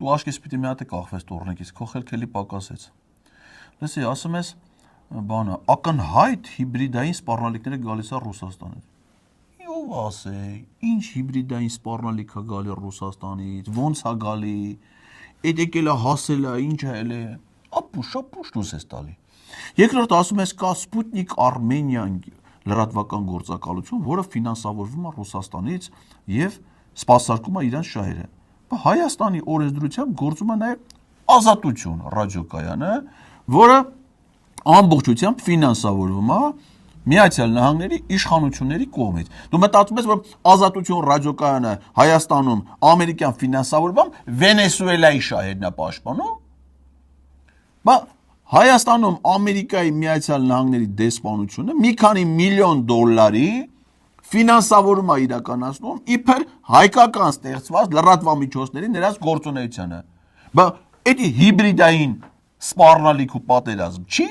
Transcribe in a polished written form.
դու աշկես պիտի մի հատ կախվես տորնիկից, քո խելքելի պակասեց։ Լսի, ասում ես, բանը, ակնհայտ հիբրիդային սպառնալիքները գալիս է Ռուսաստանից։ Ով ասե, ինչ հիբրիդային սպառնալիք է գալի Ռուսաստանից, ոնց է գալի, այդ եկել է հասել է, ինչ է էլ է, ապուշ դուս ես տալի։ Երկրորդ ասում ես, կա Սպուտնիկ Արմենիան լրատվական գործակալություն, որը ֆինանսավորվում է Ռուսաստանից եւ սպասարկում է իրանց շահերը։ Հայաստանի օրենսդրությամբ գործում է նաեւ Ազատություն ռադիոկայանը, որը ամբողջությամբ ֆինանսավորվում է Միացյալ Նահանգների իշխանությունների կողմից։ Դու մտածում ես, որ Ազատություն ռադիոկայանը Հայաստանում ամերիկյան ֆինանսավորվում Վենեսուելայի շահերն է պաշտպանում։ Հայաստանում Ամերիկայի Միացյալ Նահանգների դեսպանությունը մի քանի միլիոն դոլարի ֆինանսավորում է իրականացնում իբր հայկական ստեղծված լրատվամիջոցների նրանց գործունեությանը։ Դա հիբրիդային սպառնալիք ու պատերազմ չի։